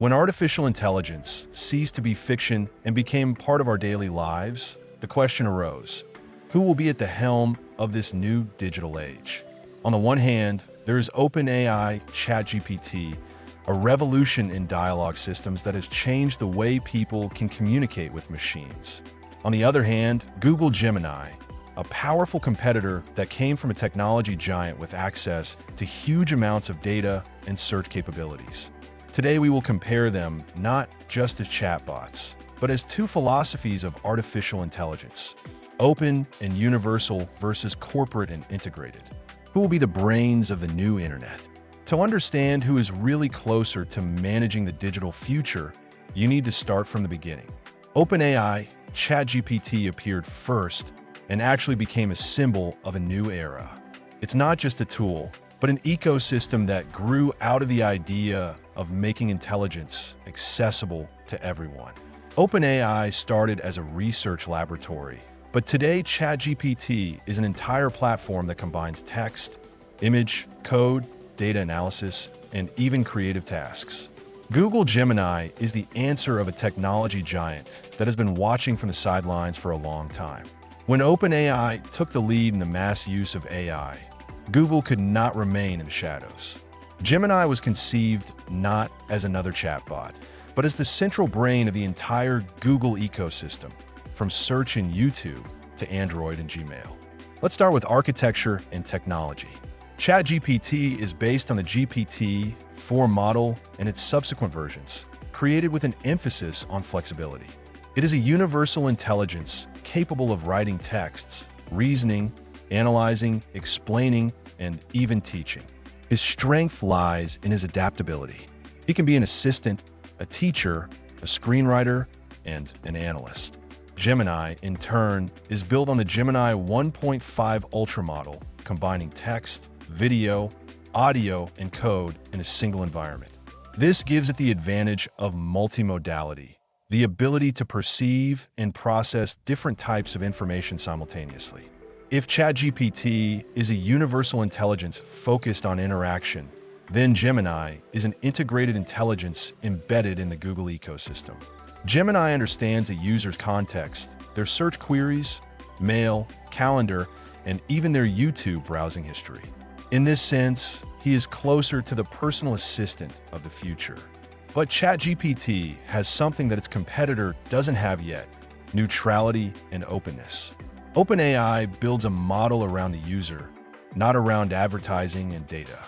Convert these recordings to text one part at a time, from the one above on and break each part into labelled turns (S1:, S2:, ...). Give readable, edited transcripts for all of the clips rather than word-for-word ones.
S1: When artificial intelligence ceased to be fiction and became part of our daily lives, the question arose, who will be at the helm of this new digital age? On the one hand, there is OpenAI ChatGPT, a revolution in dialogue systems that has changed the way people can communicate with machines. On the other hand, Google Gemini, a powerful competitor that came from a technology giant with access to huge amounts of data and search capabilities. Today we will compare them not just as chatbots, but as two philosophies of artificial intelligence, open and universal versus corporate and integrated. Who will be the brains of the new internet? To understand who is really closer to managing the digital future, you need to start from the beginning. OpenAI ChatGPT appeared first and actually became a symbol of a new era. It's not just a tool, but an ecosystem that grew out of the idea of making intelligence accessible to everyone. OpenAI started as a research laboratory, but today ChatGPT is an entire platform that combines text, image, code, data analysis, and even creative tasks. Google Gemini is the answer of a technology giant that has been watching from the sidelines for a long time. When OpenAI took the lead in the mass use of AI, Google could not remain in the shadows. Gemini was conceived not as another chatbot, but as the central brain of the entire Google ecosystem, from search in YouTube to Android and Gmail. Let's start with architecture and technology. ChatGPT is based on the GPT-4 model and its subsequent versions, created with an emphasis on flexibility. It is a universal intelligence capable of writing texts, reasoning, analyzing, explaining, and even teaching. His strength lies in his adaptability. He can be an assistant, a teacher, a screenwriter, and an analyst. Gemini, in turn, is built on the Gemini 1.5 Ultra model, combining text, video, audio, and code in a single environment. This gives it the advantage of multimodality, the ability to perceive and process different types of information simultaneously. If ChatGPT is a universal intelligence focused on interaction, then Gemini is an integrated intelligence embedded in the Google ecosystem. Gemini understands a user's context, their search queries, mail, calendar, and even their YouTube browsing history. In this sense, he is closer to the personal assistant of the future. But ChatGPT has something that its competitor doesn't have yet: neutrality and openness. OpenAI builds a model around the user, not around advertising and data.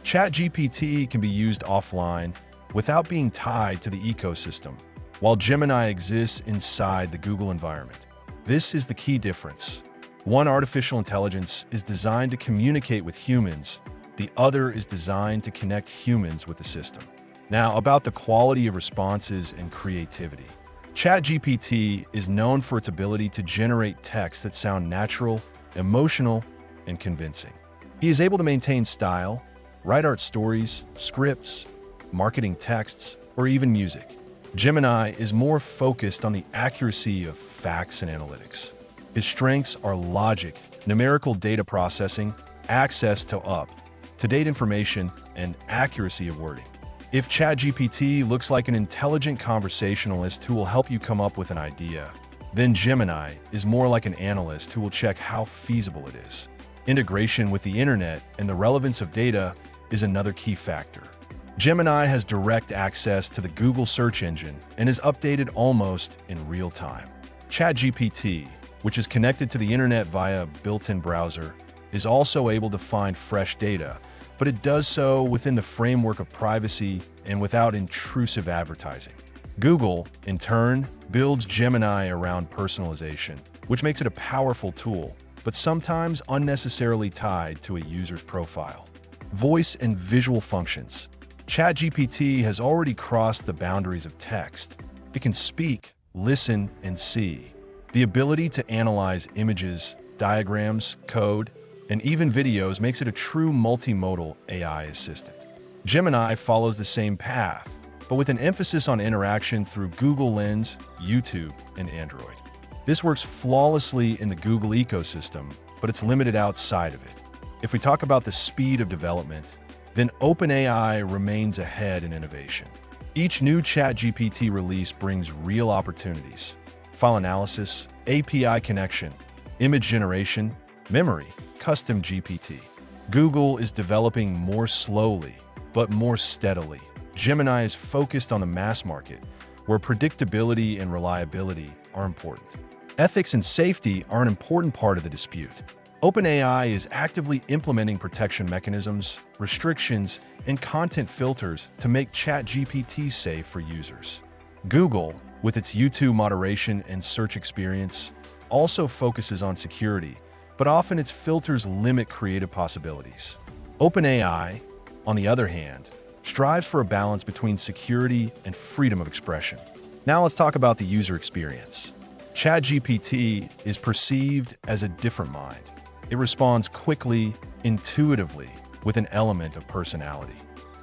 S1: ChatGPT can be used offline without being tied to the ecosystem, while Gemini exists inside the Google environment. This is the key difference. One artificial intelligence is designed to communicate with humans, the other is designed to connect humans with the system. Now, about the quality of responses and creativity. ChatGPT is known for its ability to generate texts that sound natural, emotional, and convincing. He is able to maintain style, write art stories, scripts, marketing texts, or even music. Gemini is more focused on the accuracy of facts and analytics. His strengths are logic, numerical data processing, access to up-to-date information, and accuracy of wording. If ChatGPT looks like an intelligent conversationalist who will help you come up with an idea, then Gemini is more like an analyst who will check how feasible it is. Integration with the internet and the relevance of data is another key factor. Gemini has direct access to the Google search engine and is updated almost in real time. ChatGPT, which is connected to the internet via a built-in browser, is also able to find fresh data, but it does so within the framework of privacy and without intrusive advertising. Google, in turn, builds Gemini around personalization, which makes it a powerful tool, but sometimes unnecessarily tied to a user's profile. Voice and visual functions. ChatGPT has already crossed the boundaries of text. It can speak, listen, and see. The ability to analyze images, diagrams, code, and even videos makes it a true multimodal AI assistant. Gemini follows the same path, but with an emphasis on interaction through Google Lens, YouTube, and Android. This works flawlessly in the Google ecosystem, but it's limited outside of it. If we talk about the speed of development, then OpenAI remains ahead in innovation. Each new ChatGPT release brings real opportunities: file analysis, API connection, image generation, memory, custom GPT. Google is developing more slowly, but more steadily. Gemini is focused on the mass market, where predictability and reliability are important. Ethics and safety are an important part of the dispute. OpenAI is actively implementing protection mechanisms, restrictions, and content filters to make ChatGPT safe for users. Google, with its YouTube moderation and search experience, also focuses on security, but often its filters limit creative possibilities. OpenAI, on the other hand, strives for a balance between security and freedom of expression. Now let's talk about the user experience. ChatGPT is perceived as a different mind. It responds quickly, intuitively, with an element of personality.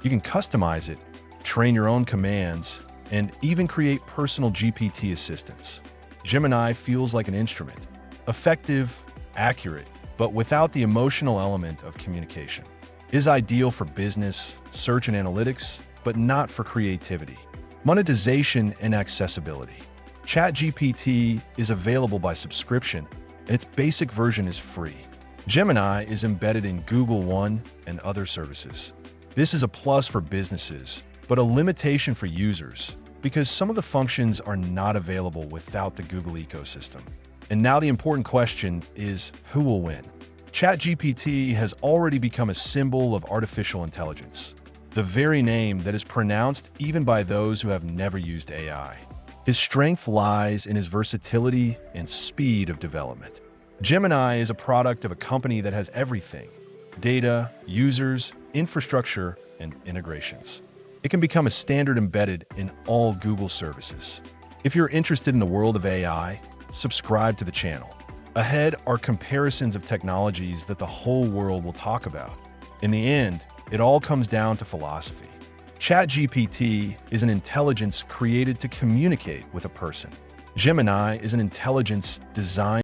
S1: You can customize it, train your own commands, and even create personal GPT assistants. Gemini feels like an instrument, effective, accurate, but without the emotional element of communication. It is ideal for business, search and analytics, but not for creativity. Monetization and accessibility. ChatGPT is available by subscription, and its basic version is free. Gemini is embedded in Google One and other services. This is a plus for businesses, but a limitation for users, because some of the functions are not available without the Google ecosystem. And now the important question is, who will win? ChatGPT has already become a symbol of artificial intelligence, the very name that is pronounced even by those who have never used AI. His strength lies in his versatility and speed of development. Gemini is a product of a company that has everything: data, users, infrastructure, and integrations. It can become a standard embedded in all Google services. If you're interested in the world of AI, subscribe to the channel. Ahead are comparisons of technologies that the whole world will talk about. In the end, it all comes down to philosophy. ChatGPT is an intelligence created to communicate with a person. Gemini is an intelligence designed